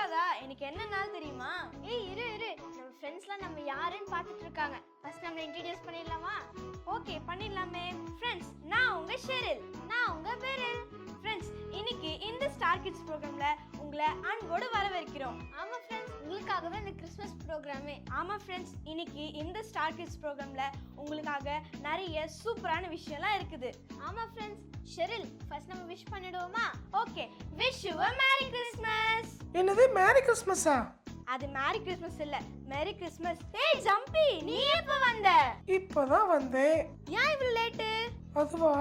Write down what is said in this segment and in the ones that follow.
இருக்காதா? எனக்கு என்ன நாள் தெரியுமா? ஏய் இரு நம்ம ஃப்ரெண்ட்ஸ்லாம் நம்ம யாருன்னு பார்த்துட்டு இருக்காங்க. ஃபர்ஸ்ட் நம்ம இன்ட்ரோ듀ce பண்ணிடலாமா? ஓகே பண்ணிடலாமே. ஃப்ரெண்ட்ஸ், நான் உங்க ஷெரில். நான் உங்க பெரில். ஃப்ரெண்ட்ஸ், இன்னைக்கு இந்த ஸ்டார் கிட்ஸ் ப்ரோக்ராம்ல உங்களை அன்போடு வரவேற்கிறோம். ஆமா ஃப்ரெண்ட்ஸ், உங்களுக்காகவே இந்த கிறிஸ்மஸ் ப்ரோக்ராமே. ஆமா ஃப்ரெண்ட்ஸ், இன்னைக்கு இந்த ஸ்டார் கிட்ஸ் ப்ரோக்ராம்ல உங்களுக்காக நிறைய சூப்பரான விஷயம்லாம் இருக்குது. ஆமா ஃப்ரெண்ட்ஸ், ஷெரில் ஃபர்ஸ்ட் நம்ம விஷ் பண்ணிடுவோமா? Okay, wish you a merry christmas. என்னது மேரி கிறிஸ்மஸா? அது மேரி கிறிஸ்மஸ் இல்ல, மேரி கிறிஸ்மஸ். ஏய் ஜம்பி, நீ எப்ப வந்த? இப்பதான் வந்தேன். ஏன் இவ்வளவு லேட்? அதுவா,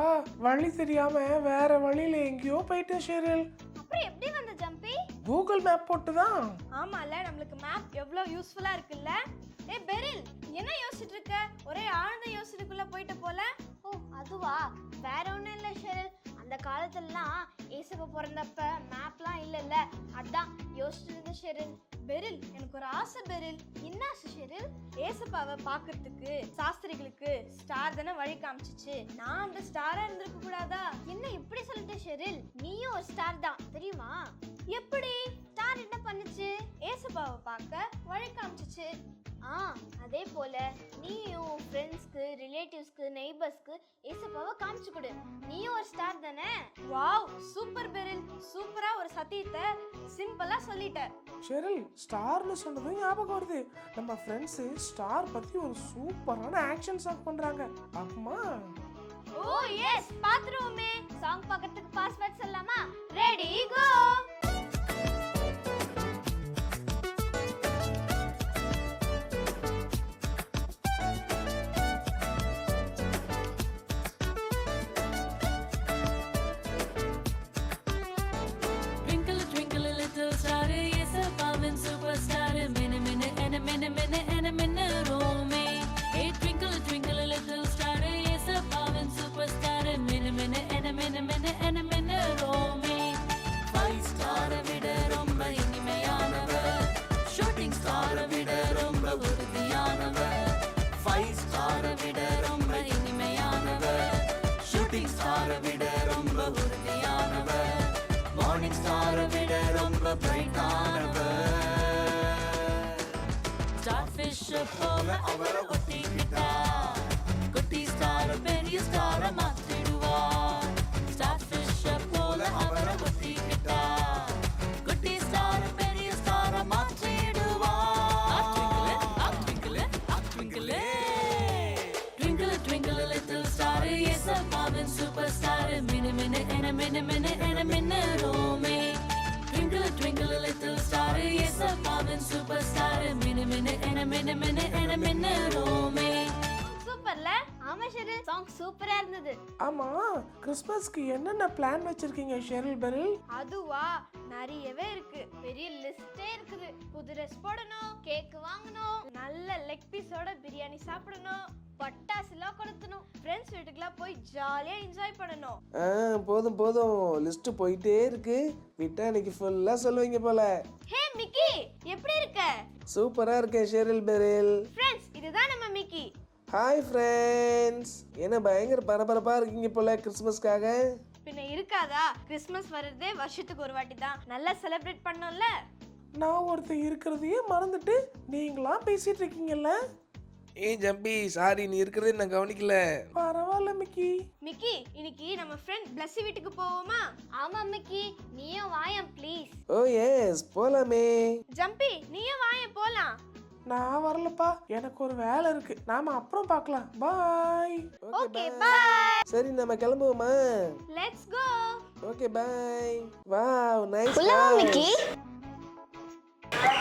வழி தெரியாம வேற வழியில எங்கேயோ போயிட்டேன் ஷெரில். அப்புறம் எப்படி வந்த ஜம்பி? கூகுள் மேப் போட்டுதான். ஆமால, நம்மளுக்கு மேப் எவ்வளவு யூஸ்ஃபுல்லா இருக்குல்ல. ஏய் பெரில், என்ன யோசிச்சிட்டு இருக்க? ஒரே ஆழ்ந்த யோசனைக்குள்ள போயிட்ட போல. ஓ அதுவா, வேற ஒண்ணும் இல்ல ஷெரில். அந்த காலத்துலலாம் ஏசப்பா பிறந்தப்ப மேப்லாம் இல்லைல்ல, அதான் யோசிச்சுட்டு இருந்த ஷெரில். பெரில், எனக்கு ஒரு ஆசை பெரில். என்ன ஆசை ஷெரில்? ஏசப்பாவை பார்க்கறதுக்கு சாஸ்திரிகளுக்கு ஸ்டார் தானே வழி காமிச்சிச்சு. நான் அந்த ஸ்டாரா இருந்திருக்க கூடாதா? என்ன இப்படி சொல்லிட்ட ஷெரில்? நீயும் ஒரு ஸ்டார் தான் தெரியுமா? எப்படி? ஸ்டார் என்ன பண்ணுச்சு? ஏசப்பாவை பார்க்க வழி காமிச்சிச்சு. அதே போல நீயும் ஃப்ரெண்ட்ஸ்க்கு, ரிலேட்டிவ்ஸ்க்கு, நெய்பர்ஸ்க்கு ஏசப்பாவை காமிச்சு கொடு. நீயும் ஒரு ஸ்டார் தானே. Wow, super பெரில். சூப்பரா ஒரு சத்தியத்தை சிம்பிளா சொல்லிட்ட. ஷெரில், ஸ்டார்னு சொன்னதும் ஞாபகம் வருது. நம்ம ஃப்ரெண்ட்ஸ் ஸ்டார் பத்தி ஒரு சூப்பரான ஆக்ஷன் சாங் பண்றாங்க. அம்மா ஓ எஸ், பாத்துருவோமே. சாங் பார்க்கிறதுக்கு பாஸ்வேர்ட் சொல்லலாமா? Ready go. போல அவரை ஒட்டிக்கிட்டா, குட்டி ஸ்டார் பெரிய ஸ்டார மாத்திடுவா. ஸ்டார் ஃபிஷ் போல அவரை ஒட்டிக்கிட்டா, குட்டி ஸ்டார் பெரிய ஸ்டார மாத்திடுவா. Twinkle twinkle little star, yes a power superstar. Minne minne ena minne minne ena minne rome. Twinkle twinkle little star, yes a power superstar. Minne minne ena minne minne ena minne rome. சூப்பர்ல. ஆமா Sheryl, song சூப்பரா இருந்தது. ஆமா, கிறிஸ்மஸ்க்கு என்னென்ன plan வச்சிருக்கீங்க Sheryl பெரில்? அதுவா, நிறையவே இருக்கு. பெரிய லிஸ்டே இருக்குது. புது ட்ரெஸ் போடணும், கேக் வாங்கணும், நல்ல லெக் பீஸோட பிரியாணி சாப்பிடணும், பட்டாசுலாம் கொளுத்தணும், ஃப்ரெண்ட்ஸ் வீட்டுக்குலாம் போய் ஜாலியா என்ஜாய் பண்ணணும். போதும் போதும், லிஸ்ட் போயிட்டே இருக்கு. விட்டா இன்னைக்கு ஃபுல்லா சொல்லுவீங்க போல. ஹே மிக்கி, எப்படி இருக்க? சூப்பரா இருக்கேன் ஷெரில் பெரில். ஃப்ரெண்ட்ஸ், இதுதான் நம்ம மிக்கி. ஹாய் ஃப்ரெண்ட்ஸ், என்ன பயங்கர பரபரப்பா இருக்கீங்க போல கிறிஸ்மஸ்க்காக? பின்ன இருக்காதா? கிறிஸ்மஸ் வர்றதே வருஷத்துக்கு ஒரு வாட்டி தான். நல்லா செலிப்ரேட் பண்ணோம்ல. நான் ஒருத்தர் இருக்கிறதையே மறந்துட்டு நீங்களா பேசிட்டு இருக்கீங்கல்ல? ஏய் ஜம்பி, சாரி, நீ இருக்கிறதே நான் கவனிக்கல. பரவாயில்ல மிக்கி. மிக்கி, இன்னைக்கு நம்ம ஃப்ரெண்ட் பிளஸி வீட்டுக்கு போவோமா? ஆமா மிக்கி, நீயும் வாயேன் ப்ளீஸ். ஓ எஸ், போலாமே. ஜம்பி, நீயும் வாயேன் போலாம். நான் வரலப்பா, எனக்கு ஒரு வேலை இருக்கு. நாம அப்புறம் பார்க்கலாம். பாய். Okay bye. சரி, நம்ம கிளம்புவோமா? Let's go. Okay bye. Wow, nice. Mickey.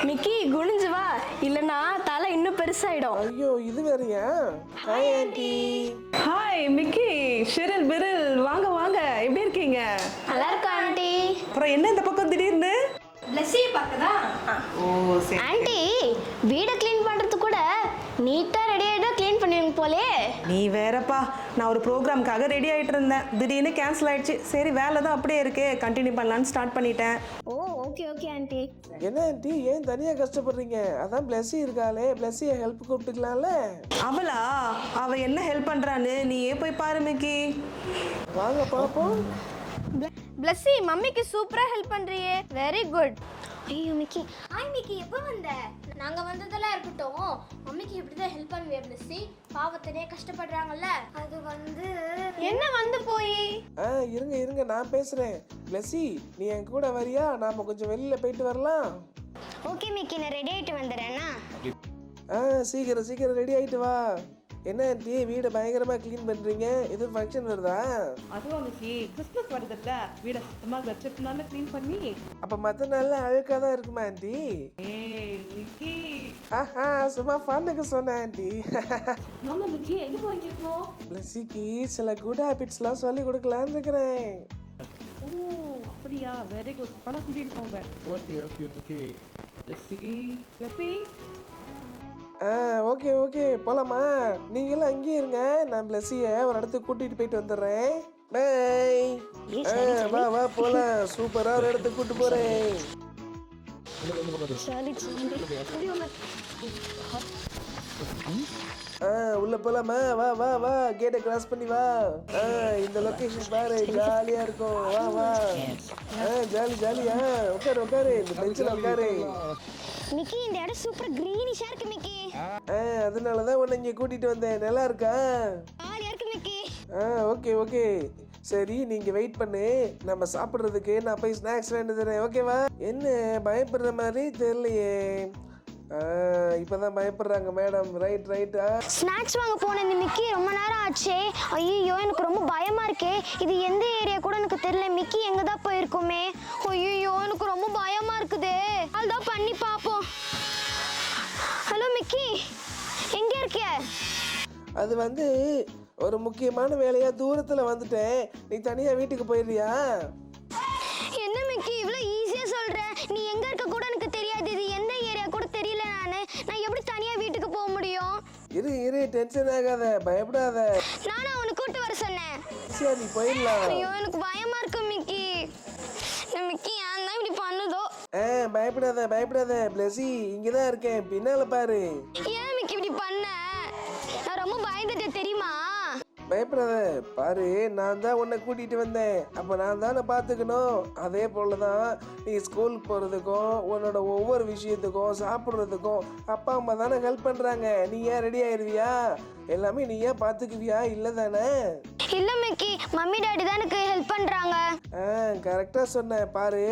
Mickey, குனிஞ்சு வா, இல்லனா தலை இன்னும் பெருசாயிடும். ஐயோ, இது வேறயா? Hi aunty. Hi Mickey, Sheryl Beryl, வாங்க வாங்க, எப்படி இருக்கீங்க? நல்லா இருக்கா ஆண்டி? அப்புறம் என்ன இந்த பக்கம் திடீர்னு? பிளஸி பார்க்கதா? ஓ சரி. ஆண்டி, வீடை க்ளீன் பண்றது கூட நீட்டா ரெடி ஆயிட்டா க்ளீன் பண்ணுவீங்க போலே. நீ வேறப்பா, நான் ஒரு ப்ரோக்ராம்காக ரெடி ஆகிட்டு இருந்தேன், திடீர்னு கேன்சல் ஆயிடுச்சு. சரி, வேலை தான் அப்படியே இருக்கே, கண்டினியூ பண்ணலான்னு ஸ்டார்ட் பண்ணிட்டேன். ஓ ஓகே ஓகே ஆண்டி. என்ன ஆன்ட்டி, ஏன் தனியா கஷ்டப்படுறீங்க? அதான் பிளஸி இருக்காளே, பிளஸியை ஹெல்ப் கூப்பிட்டுக்கலாம்ல. அவளா? அவ என்ன ஹெல்ப் பண்றான்னு நீயே போய் பாரு மிக்கி. வாங்க பாப்போம். பிளஸி, மம்மிக்கு சூப்பரா ஹெல்ப் பண்றியே, வெரி குட். ஐயோ மிக்கி. ஹாய் மிக்கி, எப்போ வந்த? நாங்க வந்ததெல்லாம் இருக்கட்டும், மம்மிக்கு இப்படிதான் ஹெல்ப் பண்ணுவியா பிளஸ்ஸி? பாவத்திலே கஷ்டப்படுறாங்கல்ல. அது வந்து என்ன வந்து போய்? இருங்க இருங்க, நான் பேசுறேன். பிளஸி, நீ என் கூட வரியா? நாம கொஞ்சம் வெளியில போயிட்டு வரலாம். ஓகே மிக்கி, நான் ரெடி ஆயிட்டு வந்துடுறேன்னா. சீக்கிரம் சீக்கிரம் ரெடி ஆயிட்டு வா. என்ன ஆண்டி, வீடை பயங்கரமா க்ளீன் பண்றீங்க? எதுவும் ஃபங்க்ஷன் வருதா? அதுவும் அன்னைக்கு கிறிஸ்மஸ் வருதுல்ல, வீடை சுத்தமாக வச்சிருக்கனால க்ளீன் பண்ணி. அப்ப மத்த நாள்ல அழுக்கா தான் இருக்குமா ஆண்டி? மிக்கி, சும்மா ஃபன்னுக்கு சொன்னேன் ஆண்டி. ஆமா மிக்கி, எங்க போயிருக்கோம்? பிளஸிக்கு சில குட் ஹேபிட்ஸ்லாம் சொல்லி கொடுக்கலான்னு இருக்கிறேன். ஓ அப்படியா, வெரி குட். பணம் கூட்டிட்டு போங்க. ஓகே. ஓகே ஓகே, போலாமா? நீங்களும் அங்கேயே இருங்க, நான் பிளஸியை ஒரு இடத்துக்கு கூட்டிட்டு போயிட்டு வந்துடுறேன். பை. வா வா போலாம். சூப்பரா ஒரு இடத்துக்கு கூட்டு போறேன். உள்ள போலாமா? வா வா வா, கேட்டை கிராஸ் பண்ணி வா. இந்த லொகேஷன் பாரு, ஜாலியா இருக்கும். வா வா. ஜாலி ஜாலியா. உட்காரு உட்காரு, இந்த பெஞ்சில் உட்காரு. மிக்கி, இந்த இடம் சூப்பர் கிரீனிஷா இருக்கு மிக்கி. அதனாலதான் உன்னை இங்க கூட்டிட்டு வந்தேன். நல்லா இருக்கா? ஜாலியா இருக்கு மிக்கி. ஓகே ஓகே, சரி நீங்க வெயிட் பண்ணு, நம்ம சாப்பிடுறதுக்கு நான் போய் ஸ்நாக்ஸ் வேண்டு தரேன். ஓகேவா? என்ன பயப்படுற மாதிரி தெரியலையே. இப்பதான் பயப்படுறாங்க மேடம். Right right. ஸ்நாக்ஸ் வாங்க போனேன் மிக்கி, ரொம்ப நேரம் ஆச்சே. ஐயோ, எனக்கு ரொம்ப பயமா இருக்கே. இது எந்த ஏரியா கூட எனக்கு தெரியல. மிக்கி எங்க தான் போயிருக்குமே? ஐயோ, எனக்கு ரொம்ப பயமா இருக்குதே. அதான் பண்ணி பாப்போம். ஹலோ மிக்கி, எங்க இருக்க? அது வந்து ஒரு முக்கியமான வேலையா தூரத்துல வந்துட்டேன். நீ தனியா வீட்டுக்கு போயிடுறியா? என்ன மிக்கி இவ்வளோ ஈஸியா சொல்ற? நீ எங்க இருக்க கூட எனக்கு தெரியாது. இது எந்த ஏரியா கூட தெரியல. நான் எப்படி தனியா வீட்டுக்கு போக முடியும்? இரு இரு, டென்ஷன் ஆகாத, பயப்படாத. நானா உன்னை கூட்டு வர சொன்னேன். சரி நீ போயிடலாம். ஐயோ, எனக்கு பயமா இருக்கு மிக்கி. மிக்கி ஏன் தான் இப்படி பண்ணுதோ? பயப்படாத பயப்படாத, பிளஸி இங்கதான் இருக்கேன், பின்னால பாரு. ஏன் மிக்கி இப்படி பண்ண? நான் ரொம்ப பயந்துட்டேன் தெரியுமா? பயப்படாத பாரு, நான் தான் உன்னை கூட்டிட்டு வந்தேன். அப்ப நான் தானே பாத்துக்கணும். அதே போலதான் நீ ஸ்கூல் போறதுக்கும் உன்னோட ஒவ்வொரு விஷயத்துக்கும் சாப்பிடுறதுக்கும் அப்பா அம்மா தானே ஹெல்ப் பண்றாங்க. நீ ஏன் ரெடி ஆயிருவியா? எல்லாமே நீ ஏன் பாத்துக்குவியா? இல்ல தானே? இல்ல மிக்கி, மம்மி டாடி தான் எனக்கு ஹெல்ப் பண்றாங்க. கரெக்டா சொன்ன பாரு.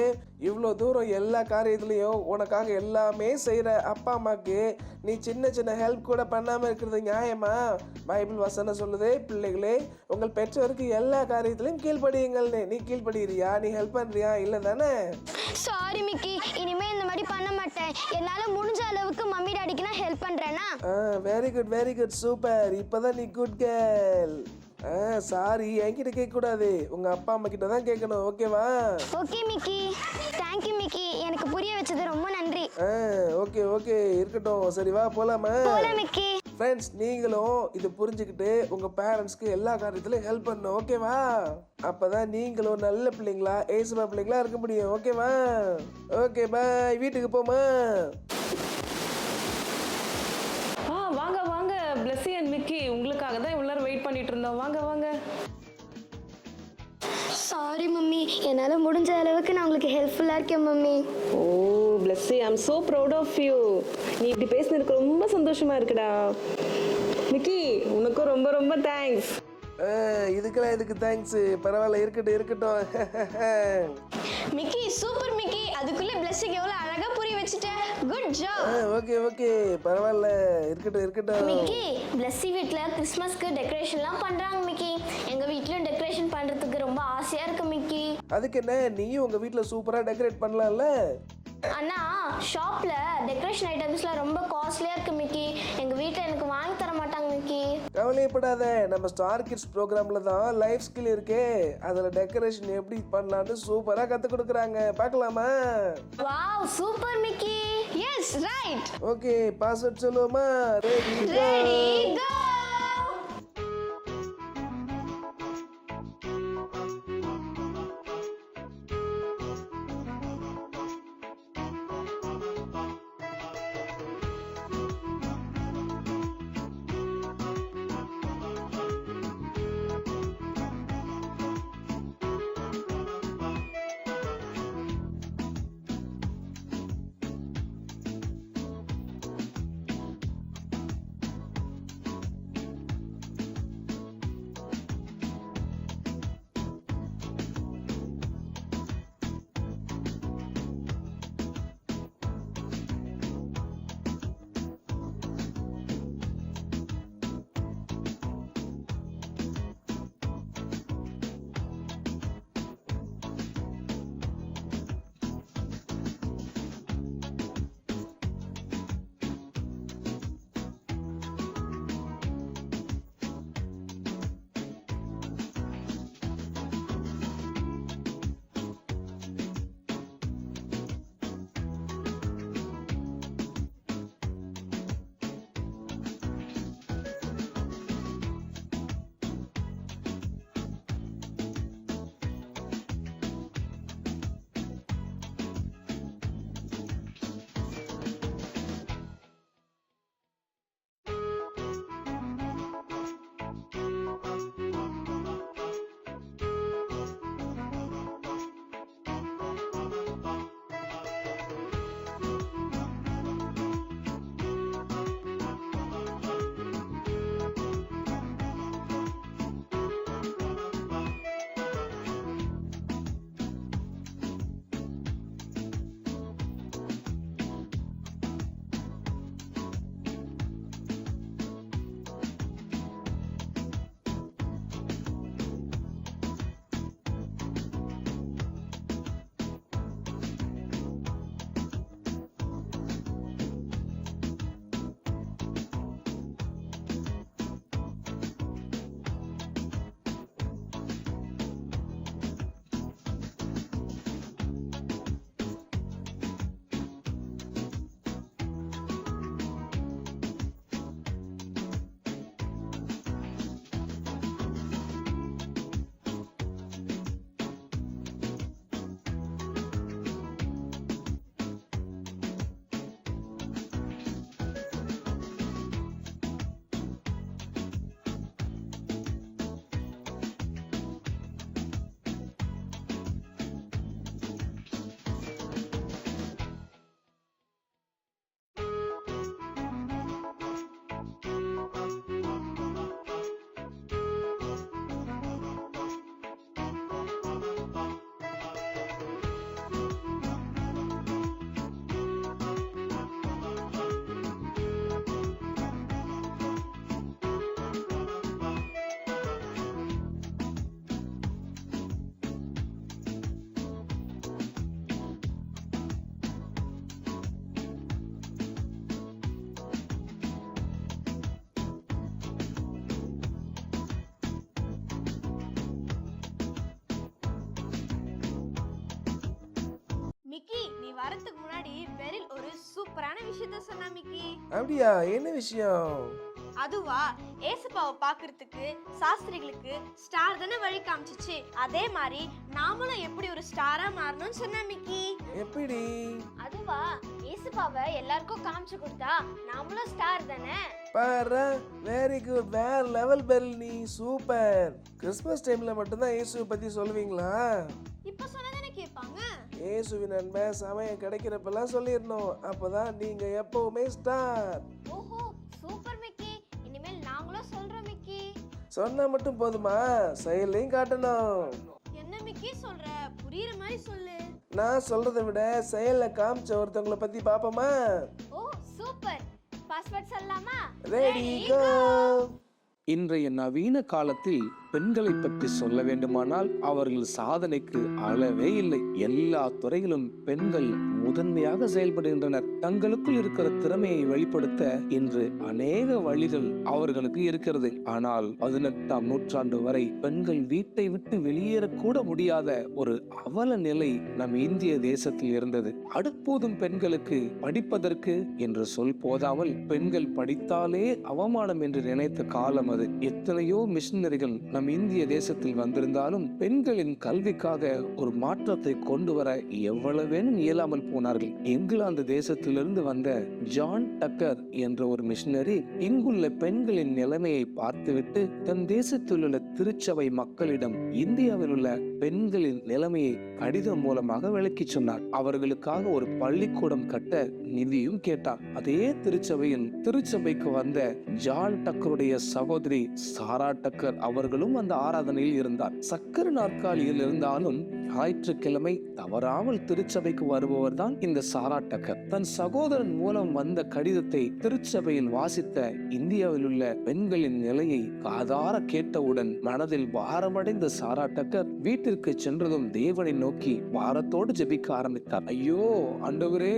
இவ்வளோ தூரம் எல்லா காரியத்துலயும் உனக்காக எல்லாமே செய்யற அப்பா அம்மாக்கு நீ சின்ன சின்ன ஹெல்ப் கூட பண்ணாம இருக்கிறது நியாயமா? பைபிள் வசனம் சொல்லுது, பிள்ளைகளே உங்கள் பெற்றோருக்கு எல்லா காரியத்திலையும் கீழ்ப்படியுங்கள்னு. நீ கீழ்ப்படுகிறியா? நீ ஹெல்ப் பண்றியா? இல்ல தானே? சாரி மிக்கி, இனிமே இந்த மாதிரி பண்ண மாட்டேன். என்னால முடிஞ்ச அளவுக்கு மம்மி டாடிக்கு நான் ஹெல்ப் பண்றேனா? Very good super. இப்பதான் நீ குட் கேர்ள். சாரி என்கிட்ட கேட்க கூடாது, உங்க அப்பா அம்மா கிட்ட தான் கேட்கணும். ஓகேவா? ஓகே மிக்கி, தேங்க்யூ மிக்கி, எனக்கு புரிய வச்சது ரொம்ப நன்றி. ஓகே ஓகே, இருக்கட்டும். சரி வா போலாமா? போலாம் மிக்கி. ஃப்ரெண்ட்ஸ், நீங்களும் இது புரிஞ்சுக்கிட்டு உங்க பேரண்ட்ஸ்க்கு எல்லா காரியத்திலும் ஹெல்ப் பண்ணணும். ஓகேவா? அப்பதான் நீங்களும் நல்ல பிள்ளைங்களா, ஏசுமா பிள்ளைங்களா இருக்க முடியும். ஓகேவா? ஓகே பாய், வீட்டுக்கு போமா. வாங்க வாங்க, பிளஸி அண்ட் மிக்கி, உங்களுக்காக தான் இவ்வளோ நேரம் வெயிட் பண்ணிட்டு இருந்தோம். வாங்க வாங்க. சாரி மம்மி, என்னால் முடிஞ்ச அளவுக்கு நான் உங்களுக்கு ஹெல்ப்ஃபுல்லாக இருக்கேன் mummy. Oh Blessy, I am so proud of you. நீ இப்படி பேசினதுக்கு ரொம்ப சந்தோஷமா இருக்குடா. மிக்கி, உனக்கும் ரொம்ப ரொம்ப தேங்க்ஸ். இதுக்கெல்லாம் எதுக்கு தேங்க்ஸ்? பரவாயில்ல, இருக்கட்டும் இருக்கட்டும். மிக்கி சூப்பர் மிக்கி, அதுக்குள்ளே பிளஸ்ஸிக்கு எவ்வளோ அழகாக புரிய வச்சுட்டேன். Good job. ஓகே ஓகே, பரவாயில்ல, இருக்கட்டும் இருக்கட்டும். மிக்கி, பிளஸ்ஸி வீட்டில் கிறிஸ்மஸ்க்கு டெக்கரேஷன்லாம் பண்ணுறாங்க மிக்கி. எங்கள் வீட்லையும் டெக்கரேஷன் பண்ணுறதுக்கு ரொம்ப ஆசையாக இருக்கு மிக்கி. அதுக்கு என்ன, நீயும் உங்க வீட்டில் சூப்பராக டெக்கரேட் பண்ணலாம்ல? அண்ணா, ஷாப்பில் டெக்கரேஷன் ஐட்டம்ஸ்லாம் ரொம்ப காஸ்ட்லியாக இருக்குது மிக்கி. எங்கள் வீட்டில் எனக்கு வாங்கி தர மாட்டாங்க மிக்கி. கவலைப்படாத, நம்ம ஸ்டார் கிட்ஸ் ப்ரோக்ராமில் தான் லைஃப் ஸ்கில் இருக்கே. அதில் டெக்கரேஷன் எப்படி பண்ணலான்னு சூப்பராக கற்றுக் கொடுக்குறாங்க. பார்க்கலாமா? Wow, super Mickey. Yes, right. Okay, password சொல்லுவோமா? Ready go. வரதுக்கு முன்னாடி பெரில் ஒரு சூப்பரான விஷயத்த சொன்னா மிக்கி. அப்படியா? என்ன விஷயம்? அதுவா, ஏசப்பாவை பார்க்கிறதுக்கு சாஸ்திரிகளுக்கு ஸ்டார் தானே வழி காமிச்சிச்சு. அதே மாதிரி நாமளும் எப்படி ஒரு ஸ்டாரா மாறணும்னு சொன்னா மிக்கி. எப்படி? அதுவா, ஏசப்பாவை எல்லாருக்கும் காமிச்சு கொடுத்தா நாமளும் ஸ்டார் தானே. பாரு, வெரி குட், வேற லெவல் பெரில், நீ சூப்பர். கிறிஸ்மஸ் டைம்ல மட்டும்தான் இயேசுவை பத்தி சொல்லுவீங்களா? இப்ப சொன்னதானே கேட்பாங்க. இயேசுவின் அன்பை சமயம் கிடைக்கிறப்பெல்லாம் சொல்லிடணும். அப்பதான் நீங்க எப்பவுமே ஸ்டார். ஓஹோ, சூப்பர் மிக்கி. இனிமேல் நாங்களும் சொல்றோம் மிக்கி. சொன்னா மட்டும் போதுமா? செயலையும் காட்டணும். என்ன மிக்கி சொல்ற? புரியுற மாதிரி சொல்லு. நான் சொல்றதை விட செயல்ல காமிச்ச ஒருத்தவங்களை பத்தி பாப்போமா? Oh super. பாஸ்வேர்ட் சொல்லலாமா? Ready go. இன்றைய நவீன காலத்தில் பெண்களை பற்றி சொல்ல வேண்டுமானால் அவர்கள் சாதனைக்கு அளவே இல்லை. எல்லா துறையிலும் பெண்கள் முதன்மையாக செயல்படுகின்றனர். தங்களுக்குள் இருக்கிற திறமையை வெளிப்படுத்த இன்று அநேக வழிகள் அவர்களுக்கு இருக்கிறது. ஆனால் 18ஆம் நூற்றாண்டு வரை பெண்கள் வீட்டை விட்டு வெளியேறக்கூட முடியாத ஒரு அவல நிலை நம் இந்திய தேசத்தில் இருந்தது. அடுப்போதும் பெண்களுக்கு படிப்பதற்கு என்று சொல் போதாமல் பெண்கள் படித்தாலே அவமானம் என்று நினைத்த காலம் அது. எத்தனையோ மிஷனரிகள் நம் இந்திய தேசத்தில் வந்திருந்தாலும் பெண்களின் கல்விக்காக ஒரு மாற்றத்தை கொண்டு வர எவ்வளவேனும் இயலாமல் போனார்கள். இங்கிலாந்து தேசத்திலிருந்து வந்த ஜான் டக்கர் என்ற ஒரு மிஷனரி இங்குள்ள பெண்களின் நிலைமையை பார்த்துவிட்டு தன் தேசத்தில் உள்ள திருச்சபை மக்களிடம் இந்தியாவில் உள்ள பெண்களின் நிலைமையை கடிதம் மூலமாக விளக்கி சொன்னார். அவர்களுக்காக ஒரு பள்ளிக்கூடம் கட்ட நிதியும் கேட்டார். அதே திருச்சபைக்கு வந்த ஜான் டக்கருடைய சகோதரி சாரா டக்கர் அவர்களும் அந்த ஆராதனையில் இருந்தார். சக்கர நாற்காலியில் இருந்தாலும் ஞாயிற்றுக்கிழமை தவறாமல் திருச்சபைக்கு வருபவர் தான் இந்த சாரா டக்கர். தன் சகோதரன் மூலம் வந்த கடிதத்தை திருச்சபையில் வாசித்த இந்தியாவில் உள்ள பெண்களின் நிலையை காதார கேட்டவுடன் மனதில் பாரமடைந்த சாரா டக்கர் வீட்டிற்கு சென்றதும் தேவனை நோக்கி பாரத்தோடு ஜெபிக்க ஆரம்பித்தார். ஐயோ ஆண்டவரே,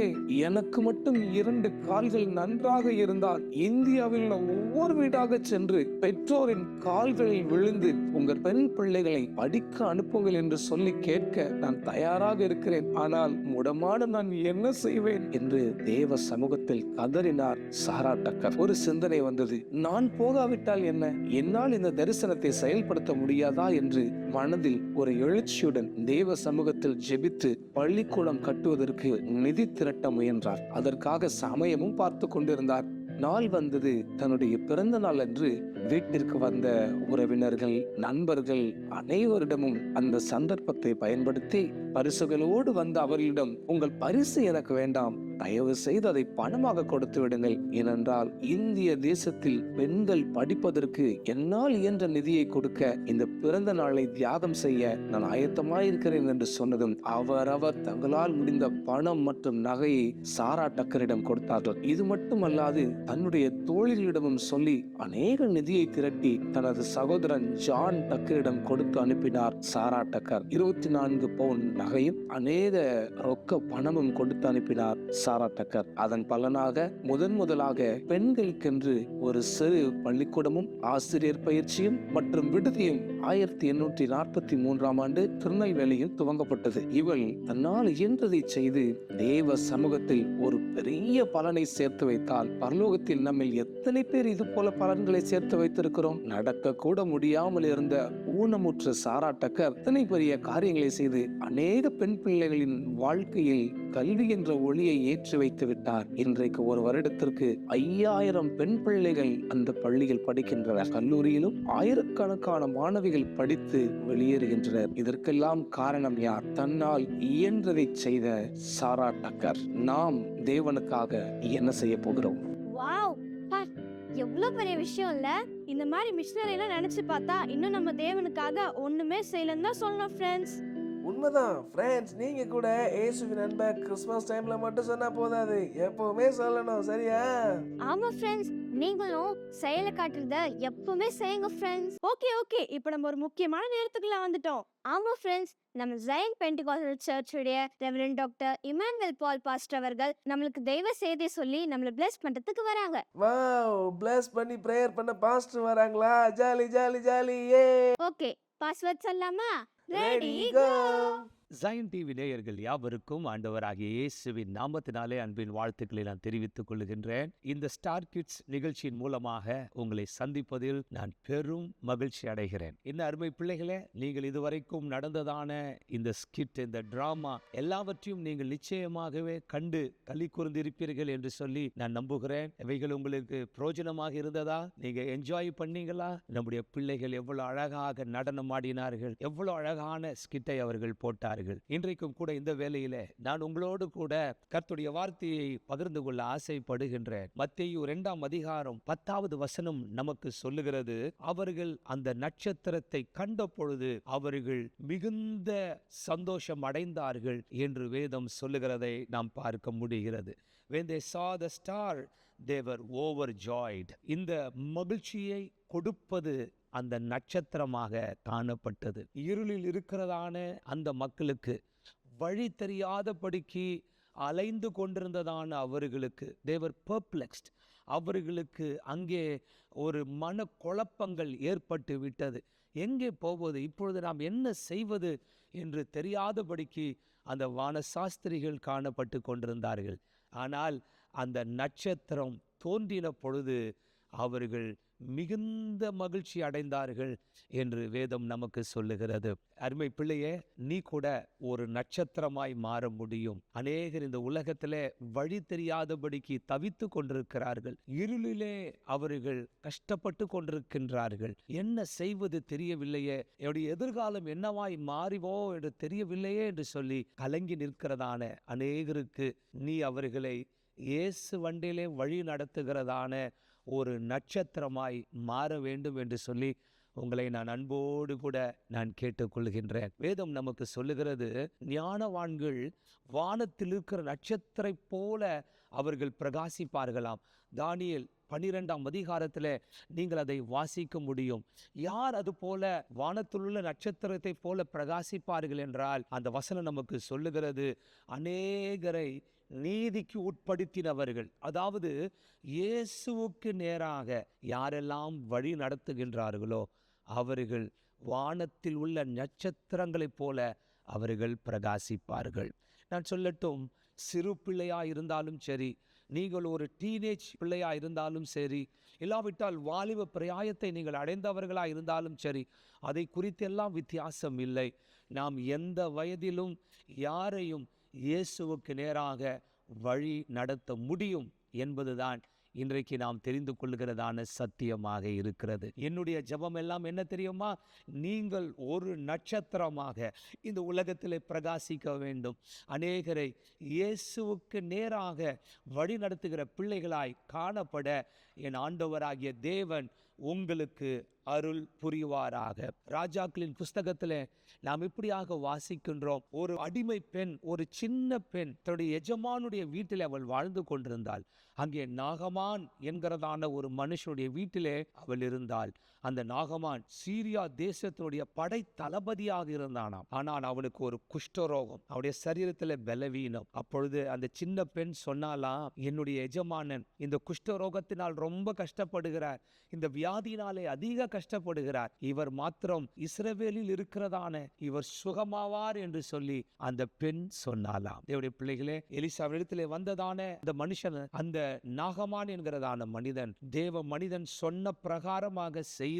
எனக்கு மட்டும் 2 கால்கள் நன்றாக இருந்தால் இந்தியாவில் ஒவ்வொரு வீடாக சென்று பெற்றோரின் கால்களில் விழுந்து உங்கள் பெண் பிள்ளைகளை படிக்க அனுப்புங்கள் என்று சொல்லி கேட்க நான் தயாராக இருக்கிறேன். ஆனால் முடமான நான் என்ன செய்வேன் என்று தேவ சமூகத்தில் கதறினார் சாரா டக்கர். ஒரு சிந்தனை வந்தது. நான் போகாவிட்டால் என்ன? என்னால் இந்த தரிசனத்தை செயல்படுத்த முடியாதா என்று மனதில் ஒரு எழுச்சியுடன் தேவ சமூகத்தில் ஜெபித்து பள்ளிக்கூடம் கட்டுவதற்கு நிதி திரட்ட முயன்றார். அதற்காக சமயமும் பார்த்து கொண்டிருந்தார். நாள் வந்தது. தன்னுடைய பிறந்த நாள் அன்று வீட்டிற்கு வந்த உறவினர்கள், நண்பர்கள் அனைவரிடமும் அந்த சந்தர்ப்பத்தை பயன்படுத்தி பரிசுகளோடு வந்த அவர்களிடம், உங்கள் பரிசு எனக்கு வேண்டாம், தயவு செய்து அதை பணமாக கொடுத்து விடுங்கள். ஏனென்றால் இந்திய தேசத்தில் பெண்கள் படிப்பதற்கு என்னால் இயன்ற நிதியை கொடுக்க இந்த பிறந்த நாளை தியாகம் செய்ய நான் ஆயத்தமாயிருக்கிறேன் என்று சொன்னதும் அவரவர் தங்களால் முடிந்த பணம் மற்றும் நகையை சாரா டக்கரிடம் கொடுத்தார்கள். இது மட்டுமல்லாது தன்னுடைய தோழிகளிடமும் சொல்லி அநேக நிதியை திரட்டி தனது சகோதரன் ஜான் டக்கரிடம் கொடுத்து அனுப்பினார் சாரா டக்கர். 24 பவுண்ட் நகையும் அநேக ரொக்க பணமும் கொடுத்து அனுப்பினார் சாரா டக்கர். அதன் பலனாக முதலாக பெண்களுக்கென்று ஒரு சிறு பள்ளிக்கூடமும் ஆசிரியர் பயிற்சியும் மற்றும் விடுதியும் 1843ஆம் ஆண்டு திருநெல்வேலியில் துவங்கப்பட்டது. இவள் தன்னால் இயன்றதை செய்து தேவ சமூகத்தில் ஒரு பெரிய பலனை சேர்த்து வைத்தால் பரலோகத்தில் நம்மில் எத்தனை பேர் இது போல பலன்களை சேர்த்து வைத்திருக்கிறோம்? நடக்க கூட முடியாமல் இருந்த ஊனமுற்ற சாரா டக்கர் இத்தனை பெரிய காரியங்களை செய்து அநேக பெண் பிள்ளைகளின் வாழ்க்கையில் கல்வி என்ற ஒளியை ஏற்றி வைத்து விட்டார். இன்றைக்கு ஒரு வருடத்திற்கு 5000 பெண் பிள்ளைகள் அந்த பள்ளியில் படிக்கின்றனர். கல்லூரியிலும் ஆயிரக்கணக்கான மாணவிகள் படித்து வெளியேறுகின்றனர். இதற்கெல்லாம் காரணம் யார்? தன்னால் இயன்றதை செய்த சாரா டக்கர். நாம் தேவனுக்காக என்ன செய்ய போகிறோம்? வாவ், எவ்வளவு பெரிய விஷயம் இல்ல? இந்த மாதிரி மிஷனரி எல்லாம் நினைச்சு பார்த்தா இன்னும் நம்ம தேவனுக்காக ஒண்ணுமே செய்யலன்னு தான் சொல்லணும் ஃப்ரெண்ட்ஸ். உண்மைதான் ஃப்ரெண்ட்ஸ், நீங்க கூட இயேசுவின் அன்பை கிறிஸ்மஸ் டைம்ல மட்டும் சொன்னா போதாது, எப்பவுமே சொல்லணும், சரியா? ஆமா ஃப்ரெண்ட்ஸ், நீங்களும் செயலை காட்டுறத எப்பவுமே செய்யுங்க ஃப்ரெண்ட்ஸ். ஓகே, இப்போ நம்ம ஒரு முக்கியமான நேரத்துக்குள்ள வந்துட்டோம். ஆமா ஃப்ரெண்ட்ஸ், நம்ம ஜெயன் பென்டிகாஸ்டல் சர்ச்சுடைய reverend doctor Emmanuel Paul pastor அவர்கள் நம்மளுக்கு தெய்வ செய்தி சொல்லி நம்மளை பிளஸ் பண்றதுக்கு வராங்க. வாவ், பிளஸ் பண்ணி பிரேயர் பண்ண பாஸ்டர் வராங்களா? Jolly jolly jolly. ஏ ஓகே, பாஸ்வேர்ட் சொல்லலாமா? Ready go. ஜாயன் டிவி நேயர்கள் யாவருக்கும் ஆண்டவராகிய இயேசுவின் நாமத்தினாலே அன்பின் வாழ்த்துக்களை நான் தெரிவித்துக் கொள்கின்றேன். இந்த ஸ்டார் கிட்ஸ் நிகழ்ச்சியின் மூலமாக உங்களை சந்திப்பதில் நான் பெரும் மகிழ்ச்சி அடைகிறேன். இந்த அருமை பிள்ளைகளே, நீங்கள் இதுவரைக்கும் நடந்ததான இந்த ஸ்கிட், இந்த டிராமா எல்லாவற்றையும் நீங்கள் நிச்சயமாகவே கண்டு களி கூர்ந்திருப்பீர்கள் என்று சொல்லி நான் நம்புகிறேன். இவைகள் உங்களுக்கு பிரயோஜனமாக இருந்ததா? நீங்க என்ஜாய் பண்ணீங்களா? நம்முடைய பிள்ளைகள் எவ்வளவு அழகாக நடனம் ஆடினார்கள், எவ்வளவு அழகான ஸ்கிட்டை அவர்கள் போட்டார்கள். இன்றைக்கும் கூட இந்த வேளையிலே நான் உங்களோடு கூட கர்த்தருடைய வார்த்தையை பகிர்ந்து கொள்ள ஆசைப்படுகின்றேன். மத்தேயு 2ஆம் அதிகாரம் 10வது வசனம் நமக்கு சொல்லுகிறது, அவர்கள் அந்த நட்சத்திரத்தை கண்ட பொழுது அவர்கள் மிகுந்த சந்தோஷம் அடைந்தார்கள் என்று வேதம் சொல்லுகிறதை நாம் பார்க்க முடிகிறது. When they saw the star, they were overjoyed. இந்த மகிழ்ச்சியை கொடுப்பது அந்த நட்சத்திரமாக காணப்பட்டது. இருளில் இருக்கிறதான அந்த மக்களுக்கு, வழி தெரியாதபடிக்கு அலைந்து கொண்டிருந்ததான அவர்களுக்கு, they were perplexed. அவர்களுக்கு அங்கே ஒரு மன குழப்பங்கள் ஏற்பட்டு விட்டது. எங்கே போவது, இப்பொழுது நாம் என்ன செய்வது என்று தெரியாதபடிக்கு அந்த வானசாஸ்திரிகள் காணப்பட்டு கொண்டிருந்தார்கள். ஆனால் அந்த நட்சத்திரம் தோன்றின பொழுது அவர்கள் மிகுந்த மகிழ்ச்சி அடைந்தார்கள் என்று வேதம் நமக்கு சொல்லுகிறது. அருமை பிள்ளையே, நீ கூட ஒரு நட்சத்திரமாய் மாற முடியும். அநேகர் இந்த உலகத்திலே வழி தெரியாதபடிக்கு தவித்து கொண்டிருக்கிறார்கள். இருளிலே அவர்கள் கஷ்டப்பட்டு கொண்டிருக்கின்றார்கள். என்ன செய்வது தெரியவில்லையே, என்னுடைய எதிர்காலம் என்னவாய் மாறிவோ என்று தெரியவில்லையே என்று சொல்லி கலங்கி நிற்கிறதான அநேகருக்கு நீ அவர்களை இயேசு வண்டியிலே வழி நடத்துகிறதான ஒரு நட்சத்திரமாய் மாற வேண்டும் என்று சொல்லி உங்களை நான் அன்போடு கூட நான் கேட்டுக்கொள்கின்றேன். வேதம் நமக்கு சொல்லுகிறது, ஞானவான்கள் வானத்தில் இருக்கிற நட்சத்திரம் போல அவர்கள் பிரகாசிப்பார்களாம். தானியேல் 12ஆம் அதிகாரத்தில் நீங்கள் அதை வாசிக்க முடியும். யார் அது போல வானத்தில் உள்ள நட்சத்திரத்தை போல பிரகாசிப்பார்கள் என்றால், அந்த வசனம் நமக்கு சொல்லுகிறது, அநேகரை நீதிக்கு உட்படுத்தினவர்கள். அதாவது இயேசுவுக்கு நேராக யாரெல்லாம் வழி நடத்துகின்றார்களோ அவர்கள் வானத்தில் உள்ள நட்சத்திரங்களைப் போல அவர்கள் பிரகாசிப்பார்கள். நான் சொல்லட்டும், சிறு பிள்ளையாக இருந்தாலும் சரி, நீங்கள் ஒரு டீனேஜ் பிள்ளையாக இருந்தாலும் சரி, இல்லாவிட்டால் வாலிப பிராயத்தை நீங்கள் அடைந்தவர்களாக இருந்தாலும் சரி, அதை குறித்தெல்லாம் வித்தியாசம் இல்லை. நாம் எந்த வயதிலும் யாரையும் இயேசுவுக்கு நேராக வழி நடத்த முடியும் என்பதுதான் இன்றைக்கு நாம் தெரிந்து கொள்கிறதான சத்தியமாக இருக்கிறது. என்னுடைய ஜெபம் எல்லாம் என்ன தெரியுமா? நீங்கள் ஒரு நட்சத்திரமாக இந்த உலகத்தில் பிரகாசிக்க வேண்டும். அநேகரை இயேசுவுக்கு நேராக வழி நடத்துகிற பிள்ளைகளாய் காணப்பட என் ஆண்டவராகிய தேவன் உங்களுக்கு அருள் புரிவாராக. ராஜாக்களின் புஸ்தகத்தில் நாம் இப்படியாக வாசிக்கின்றோம், ஒரு அடிமை பெண், ஒரு சின்ன பெண் தன்னுடைய எஜமானுடைய வீட்டில் அவள் வாழ்ந்து கொண்டிருந்தாள். அங்கே நாகமான் என்கிறதான ஒரு மனுஷனுடைய வீட்டிலே அவள் இருந்தாள். அந்த நாகமான் சீரியா தேசத்தினுடைய படை தளபதியாக இருந்தானாம். ஆனால் அவனுக்கு ஒரு குஷ்டரோகம், அவனுடைய சரீரத்தில் பலவீனம். அப்பொழுது அந்த சின்ன பெண் சொன்னாலாம், என்னுடைய எஜமானன் இந்த குஷ்டரோகத்தினால் ரொம்ப கஷ்டப்படுகிறார், இந்த வியாதியினாலே அதிக கஷ்டப்படுகிறார், இவர் மாத்திரம் இஸ்ரவேலில் இருக்கிறதான இவர் சுகமாவார் என்று சொல்லி அந்த பெண் சொன்னாலாம். தேவனுடைய பிள்ளைகளே, எலிசாவிடத்திலே வந்ததான அந்த மனுஷன், அந்த நாகமான் என்கிறதான மனிதன், தேவ மனிதன் சொன்ன பிரகாரமாக செய்து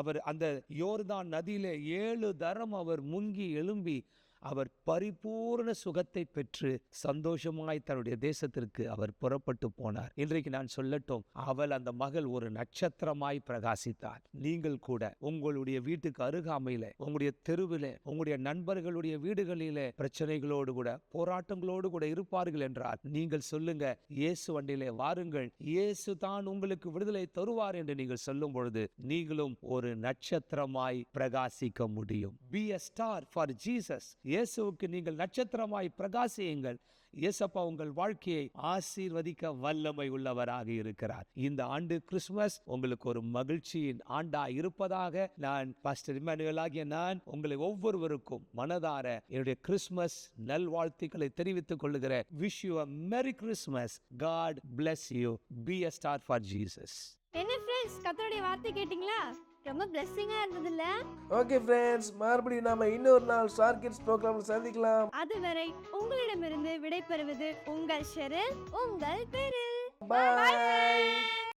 அவர் அந்த யோர்தான் நதியிலே 7 தரம் அவர் முங்கி எழும்பி அவர் பரிபூர்ண சுகத்தை பெற்று சந்தோஷமாய் தன்னுடைய தேசத்திற்கு அவர் புறப்பட்டு போனார். இன்றைக்கு நான் சொல்லட்டும், அவள், அந்த மகள் ஒரு நட்சத்திரமாய் பிரகாசித்தார். நீங்கள் கூட உங்களுடைய வீட்டுக்கு அருகாமையில, உங்களுடைய தெருவிலே, உங்களுடைய நண்பர்களுடைய வீடுகளிலே பிரச்சனைகளோடு கூட போராட்டங்களோடு கூட இருப்பார்கள் என்றால் நீங்கள் சொல்லுங்க, இயேசு வண்டியிலே வாருங்கள், இயேசு தான் உங்களுக்கு விடுதலை தருவார் என்று நீங்கள் சொல்லும் பொழுது நீங்களும் ஒரு நட்சத்திரமாய் பிரகாசிக்க முடியும். Be a star for Jesus. இயேசுவுக்கு நீங்கள் நட்சத்திரமாய் பிரகாசியுங்கள். இயேசப்பா உங்கள் வாழ்க்கையை ஆசீர்வதிக்க வல்லமை உள்ளவராக இருக்கிறார். இந்த ஆண்டு கிறிஸ்துமஸ் உங்களுக்கு ஒரு மகிழ்ச்சியின் ஆண்டா இருப்பதாக நான் பாஸ்டர் இம்மானுவேல் ஆகிய நான் உங்களை ஒவ்வொருவருக்கும் மனதார என்னுடைய கிறிஸ்துமஸ் நல்வாழ்த்துக்களை தெரிவித்துக் கொள்கிறேன். Wish you a Merry Christmas. God bless you. Be a star for Jesus. என்ன ஃப்ரெண்ட்ஸ், கர்த்தருடைய வார்த்தை கேட்டிங்களா? ரொம்ப பிளெஸ்ஸிங்கா இருந்ததுல்ல? ஓகே ஃப்ரெண்ட்ஸ், மறுபடியும் நாம இன்னொரு நாள் ஸ்டார் கிட்ஸ் ப்ரோக்ராம்ல சந்திக்கலாம். அதுவரை உங்களிடமிருந்து விடைபெறுவது உங்கள் ஷெரில், உங்கள் பெரில். Bye.